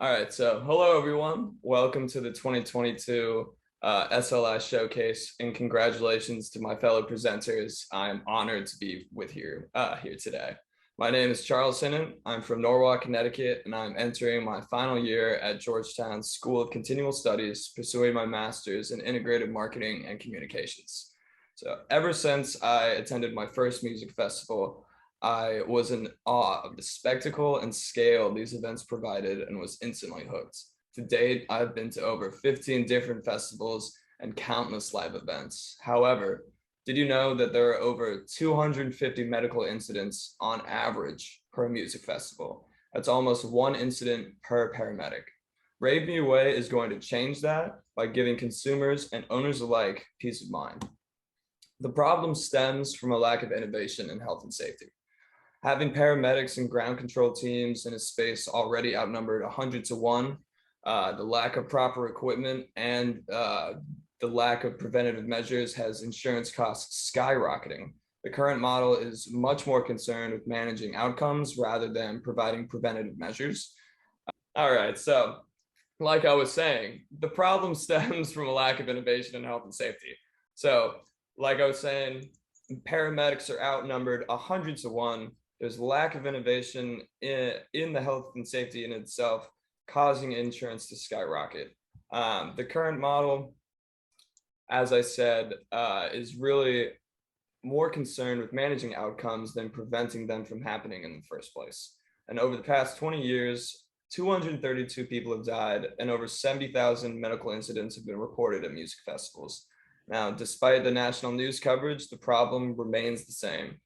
All right, so hello everyone. Welcome to the 2022 SLI Showcase, and congratulations to my fellow presenters. I'm honored to be with here today. My name is Charles Hinnen. I'm from Norwalk, Connecticut, and I'm entering my final year at Georgetown's School of Continual Studies, pursuing my master's in integrated marketing and communications. So ever since I attended my first music festival, I was in awe of the spectacle and scale these events provided and was instantly hooked. To date, I've been to over 15 different festivals and countless live events. However, did you know that there are over 250 medical incidents on average per music festival? That's almost one incident per paramedic. Rave Me Away is going to change that by giving consumers and owners alike peace of mind. The problem stems from a lack of innovation in health and safety. Having paramedics and ground control teams in a space already outnumbered 100 to 1, the lack of proper equipment and the lack of preventative measures has insurance costs skyrocketing. The current model is much more concerned with managing outcomes rather than providing preventative measures. All right, so like I was saying, the problem stems from a lack of innovation in health and safety. So, like I was saying, paramedics are outnumbered 100 to 1. There's lack of innovation in the health and safety in itself, causing insurance to skyrocket. The current model, as I said, is really more concerned with managing outcomes than preventing them from happening in the first place. And over the past 20 years, 232 people have died, and over 70,000 medical incidents have been reported at music festivals. Now, despite the national news coverage, the problem remains the same.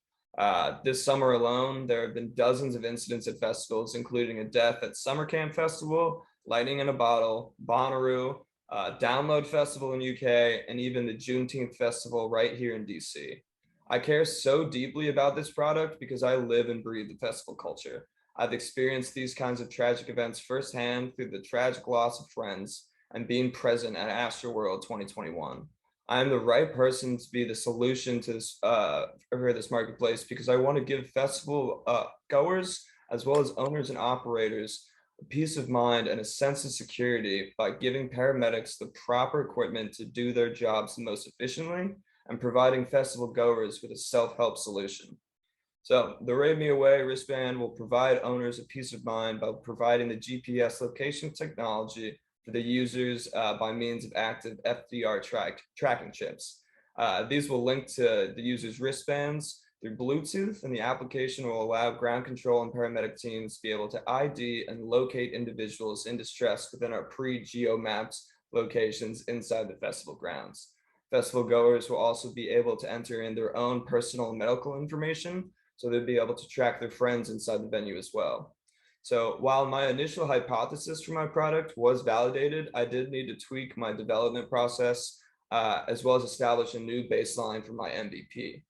This summer alone, there have been dozens of incidents at festivals, including a death at Summer Camp Festival, Lightning in a Bottle, Bonnaroo, Download Festival in UK, and even the Juneteenth Festival right here in DC. I care so deeply about this product because I live and breathe the festival culture. I've experienced these kinds of tragic events firsthand through the tragic loss of friends and being present at Astroworld 2021. I am the right person to be the solution to this for this marketplace because I want to give festival goers as well as owners and operators a peace of mind and a sense of security by giving paramedics the proper equipment to do their jobs the most efficiently and providing festival goers with a self-help solution. So the Rave Me Away wristband will provide owners a peace of mind by providing the GPS location technology for the users by means of active FDR tracking chips. These will link to the user's wristbands through Bluetooth, and the application will allow ground control and paramedic teams to be able to ID and locate individuals in distress within our pre-geo-mapped locations inside the festival grounds. Festival goers will also be able to enter in their own personal medical information, so they'll be able to track their friends inside the venue as well. So while my initial hypothesis for my product was validated, I did need to tweak my development process as well as establish a new baseline for my MVP.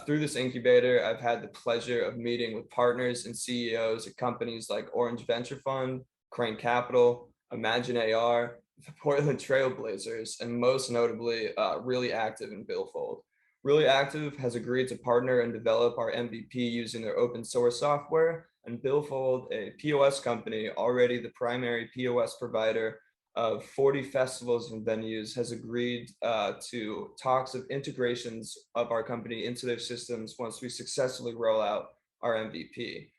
Through this incubator, I've had the pleasure of meeting with partners and CEOs at companies like Orange Venture Fund, Crane Capital, Imagine AR, the Portland Trailblazers, and most notably, Really Active and Billfold. Really Active has agreed to partner and develop our MVP using their open source software, and Billfold, a POS company, already the primary POS provider of 40 festivals and venues, has agreed to talks of integrations of our company into their systems once we successfully roll out our MVP.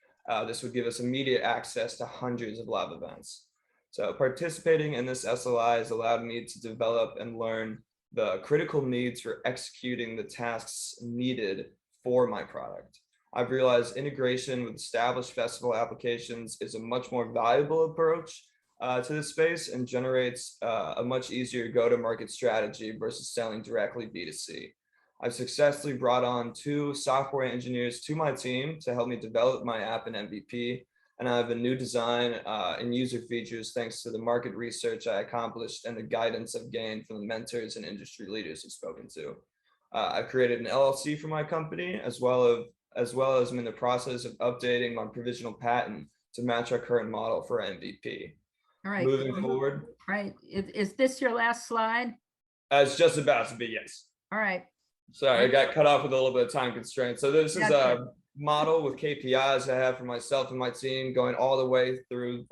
This would give us immediate access to hundreds of live events. So participating in this SLI has allowed me to develop and learn the critical needs for executing the tasks needed for my product. I've realized integration with established festival applications is a much more valuable approach to this space and generates a much easier go-to-market strategy versus selling directly B2C. I've successfully brought on 2 software engineers to my team to help me develop my app and MVP, and I have a new design and user features thanks to the market research I accomplished and the guidance I've gained from the mentors and industry leaders I've spoken to. I've created an LLC for my company as well as I'm in the process of updating my provisional patent to match our current model for MVP. All right. Moving forward. Right. Is this your last slide? It's just about to be, yes. All right. Sorry, I got cut off with a little bit of time constraint. So this is a model with KPIs I have for myself and my team going all the way through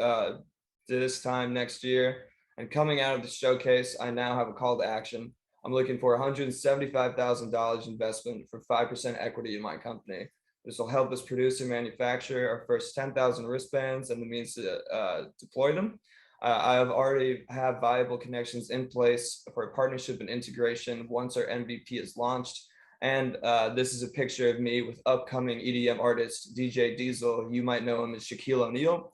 this time next year. And coming out of the showcase, I now have a call to action. I'm looking for $175,000 investment for 5% equity in my company. This will help us produce and manufacture our first 10,000 wristbands and the means to deploy them. I have already have viable connections in place for a partnership and integration once our MVP is launched. And this is a picture of me with upcoming EDM artist DJ Diesel. You might know him as Shaquille O'Neal.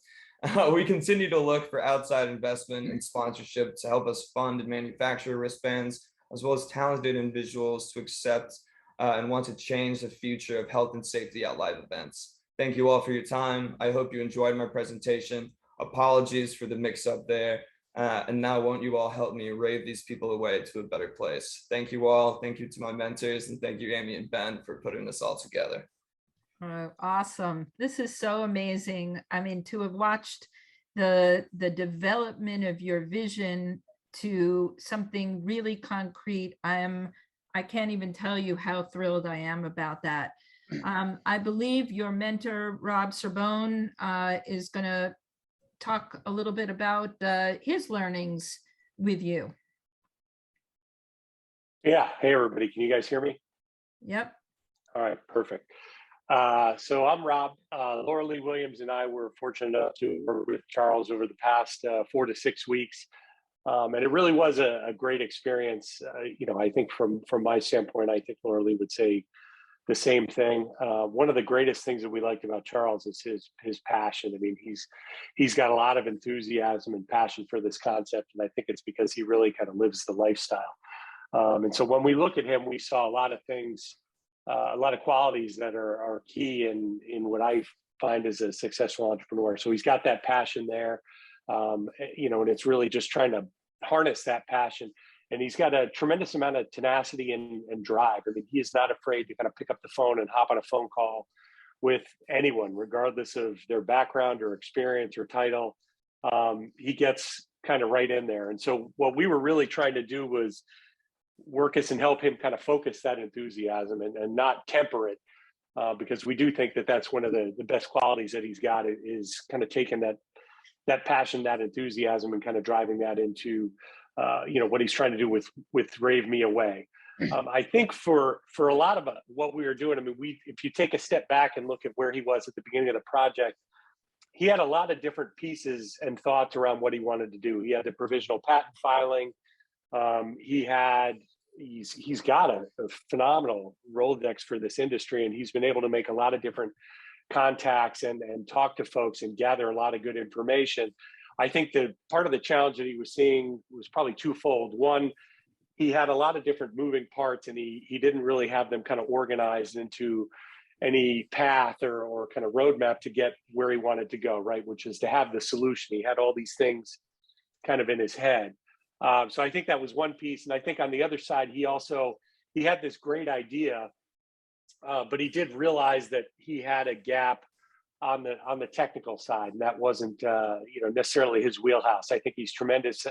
We continue to look for outside investment and sponsorship to help us fund and manufacture wristbands, as well as talented individuals to accept and want to change the future of health and safety at live events. Thank you all for your time. I hope you enjoyed my presentation. Apologies for the mix up there. And now won't you all help me rave these people away to a better place. Thank you all. Thank you to my mentors, and thank you, Amy and Ben, for putting this all together. Awesome. This is so amazing. I mean, to have watched the development of your vision to something really concrete, I can't even tell you how thrilled I am about that. I believe your mentor, Rob Sorbonne, is going to talk a little bit about his learnings with you. Yeah. Hey, everybody. Can you guys hear me? Yep. All right. Perfect. So I'm Rob. Laura Lee Williams and I were fortunate enough to work with Charles over the past 4 to 6 weeks. And it really was a great experience. I think from my standpoint, I think Laura Lee would say the same thing. One of the greatest things that we liked about Charles is his passion. I mean, he's got a lot of enthusiasm and passion for this concept. And I think it's because he really kind of lives the lifestyle. And so when we look at him, we saw a lot of things, a lot of qualities that are key in what I find as a successful entrepreneur. So he's got that passion there, and it's really just trying to harness that passion. And he's got a tremendous amount of tenacity and drive. I mean, he is not afraid to kind of pick up the phone and hop on a phone call with anyone, regardless of their background or experience or title. He gets kind of right in there. And so what we were really trying to do was work us and help him kind of focus that enthusiasm and not temper it, because we do think that that's one of the best qualities that he's got is kind of taking that passion, that enthusiasm, and kind of driving that into what he's trying to do with Rave Me Away. I think for a lot of what we were doing, I mean, if you take a step back and look at where he was at the beginning of the project, he had a lot of different pieces and thoughts around what he wanted to do. He had the provisional patent filing. He's got a phenomenal Rolodex for this industry, and he's been able to make a lot of different contacts and talk to folks and gather a lot of good information. I think the part of the challenge that he was seeing was probably twofold. One, he had a lot of different moving parts, and he didn't really have them kind of organized into any path or kind of roadmap to get where he wanted to go, right? Which is to have the solution. He had all these things kind of in his head. So I think that was one piece. And I think on the other side, he had this great idea, but he did realize that he had a gap on the technical side, and that wasn't necessarily his wheelhouse. I think he's tremendous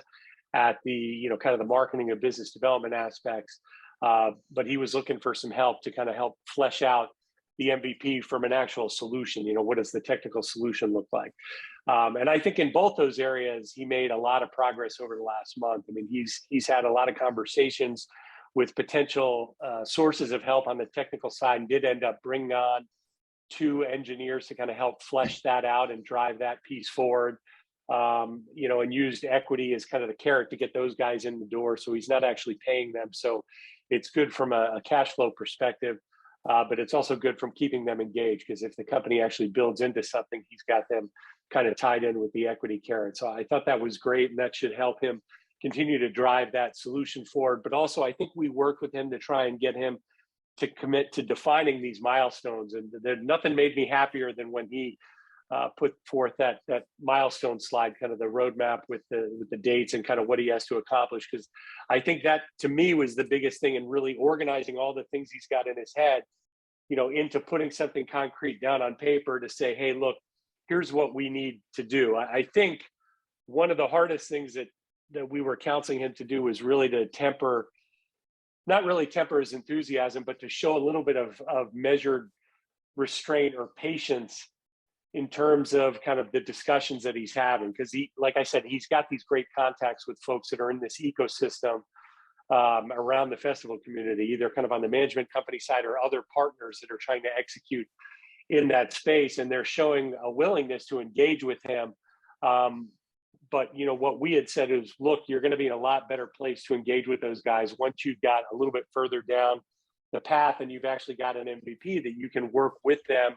at the kind of the marketing and business development aspects, but he was looking for some help to kind of help flesh out the MVP from an actual solution. What does the technical solution look like? And I think in both those areas, he made a lot of progress over the last month. I mean, he's had a lot of conversations with potential sources of help on the technical side, and did end up bringing on 2 engineers to kind of help flesh that out and drive that piece forward. And used equity as kind of the carrot to get those guys in the door. So he's not actually paying them. So it's good from a cash flow perspective. But it's also good from keeping them engaged, because if the company actually builds into something, he's got them kind of tied in with the equity carrot. So I thought that was great, and that should help him continue to drive that solution forward. But also, I think we worked with him to try and get him to commit to defining these milestones. And nothing made me happier than when he put forth that milestone slide, kind of the roadmap with the dates and kind of what he has to accomplish. Because I think that, to me, was the biggest thing in really organizing all the things he's got in his head, into putting something concrete down on paper to say, hey, look, here's what we need to do. I think one of the hardest things that we were counseling him to do was really to not really temper his enthusiasm, but to show a little bit of measured restraint or patience in terms of kind of the discussions that he's having, because he, like I said, he's got these great contacts with folks that are in this ecosystem around the festival community, either kind of on the management company side or other partners that are trying to execute in that space, and they're showing a willingness to engage with him. But you know, what we had said is, look, you're going to be in a lot better place to engage with those guys once you've got a little bit further down the path and you've actually got an MVP that you can work with them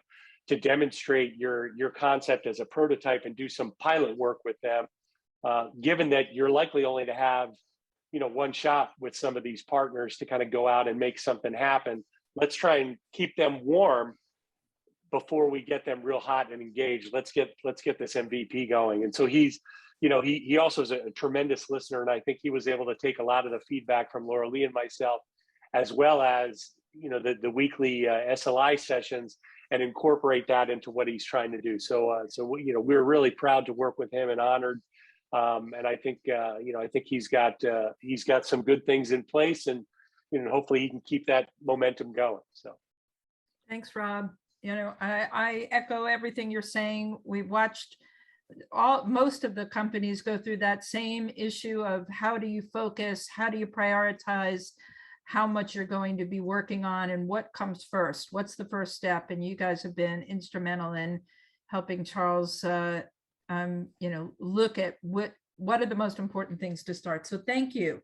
to demonstrate your concept as a prototype and do some pilot work with them. Given that you're likely only to have, you know, one shot with some of these partners to kind of go out and make something happen, let's try and keep them warm before we get them real hot and engaged. Let's get this MVP going. And so he's, you know, he also is a tremendous listener, and I think he was able to take a lot of the feedback from Laura Lee and myself, as well as, you know, the weekly SLI sessions, and incorporate that into what he's trying to do. So you know, we're really proud to work with him and honored. And I think you know, I think he's got some good things in place, and you know, hopefully he can keep that momentum going. So thanks, Rob. You know, I echo everything you're saying. We've watched most of the companies go through that same issue of how do you focus, how do you prioritize how much you're going to be working on, and what comes first, what's the first step. And you guys have been instrumental in helping Charles you know, look at what are the most important things to start. So thank you.